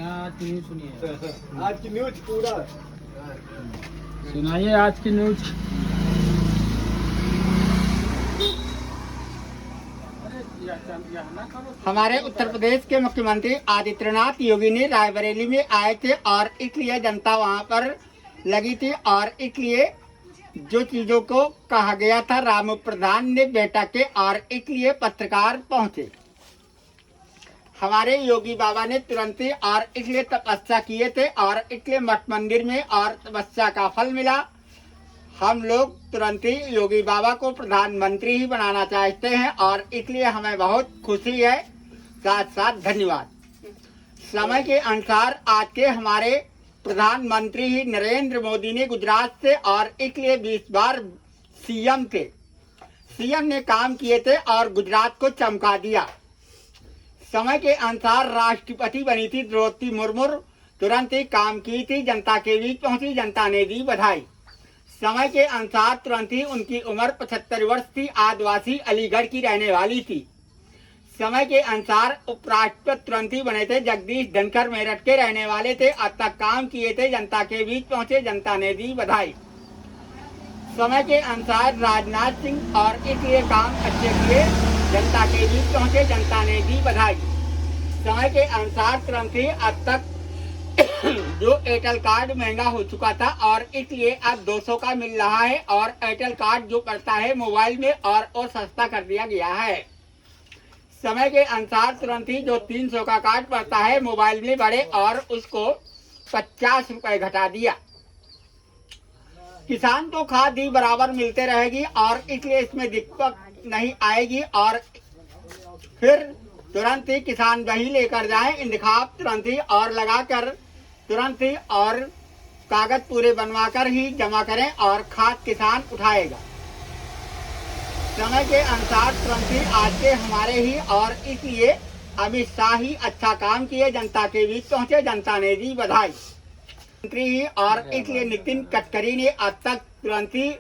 आज की न्यूज सुनिए। आज की न्यूज पूरा सुनाइए आज की न्यूज। हमारे उत्तर प्रदेश के मुख्यमंत्री आदित्यनाथ योगी ने रायबरेली में आए थे और इसलिए जनता वहां पर लगी थी और इसलिए जो चीजों को कहा गया था रामू प्रधान ने बेटा के और इसलिए पत्रकार पहुंचे। हमारे योगी बाबा ने तुरंत ही और इसलिए तपस्या किए थे और इसलिए मठ मंदिर में और तपस्या का फल मिला। हम लोग तुरंत ही योगी बाबा को प्रधानमंत्री ही बनाना चाहते हैं और इसलिए हमें बहुत खुशी है, साथ साथ धन्यवाद। समय के अनुसार आज के हमारे प्रधानमंत्री ही नरेंद्र मोदी ने गुजरात से और इसलिए 20 बार सीएम थे। सीएम ने काम किए थे और गुजरात को चमका दिया। समय के अनुसार राष्ट्रपति बनी थी द्रौपदी मुर्मू, तुरंत ही काम की थी, जनता के बीच पहुंची, जनता ने दी बधाई। समय के अनुसार तुरंत ही उनकी उम्र 75 वर्ष थी, आदिवासी अलीगढ़ की रहने वाली थी। समय के अनुसार उपराष्ट्रपति तुरंत ही बने थे, जगदीश धनखड़ मेरठ के रहने वाले थे, अब तक काम किए थे, जनता के बीच पहुंचे, जनता ने दी बधाई। समय के अनुसार राजनाथ सिंह और इसलिए काम अच्छे किए, जनता के बीच पहुंचे, जनता ने दी बधाई। समय के अनुसार तुरंत ही अब तक जो एयरटेल कार्ड महंगा हो चुका था और इसलिए अब 200 का मिल रहा है और एयरटेल कार्ड जो पड़ता है मोबाइल में और सस्ता कर दिया गया है। समय के अनुसार तुरंत ही जो 300 का कार्ड पड़ता है मोबाइल में बढ़े और उसको 50 रुपए घटा दिया। किसान को खाद ही बराबर मिलते रहेगी और इसलिए इसमें दिक्कत नहीं आएगी और फिर तुरंत ही किसान वही लेकर जाए इंतखाब तुरंत ही और लगाकर तुरंत ही और कागज पूरे बनवा कर ही जमा करें और खाद किसान उठाएगा। समय के अनुसार तुरंत ही आज के हमारे ही और इसलिए अमित शाह ही अच्छा काम किए, जनता के बीच पहुंचे, जनता ने दी बधाई। मंत्री ही और इसलिए नितिन गडकरी ने अब तक तुरंत ही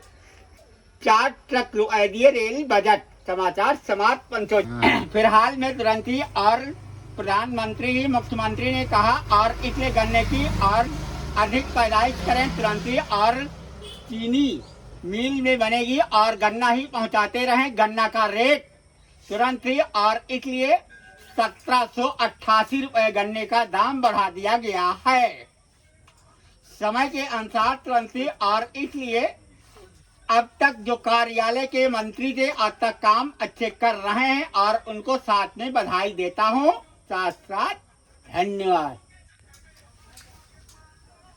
4 ट्रक दिए रेल बजट। समाचार समाप्त पंचों। फिलहाल में तुरंत ही और प्रधानमंत्री ही मुख्यमंत्री ने कहा और इसलिए गन्ने की और अधिक पैदाइश करें, तुरंत ही और चीनी मिल में बनेगी और गन्ना ही पहुंचाते रहें। गन्ना का रेट तुरंत ही और इसलिए 1788 रुपए गन्ने का दाम बढ़ा दिया गया है। समय के अनुसार तुरंत ही और इसलिए अब तक जो कार्यालय के मंत्री थे अब तक काम अच्छे कर रहे हैं और उनको साथ में बधाई देता हूँ, साथ साथ धन्यवाद।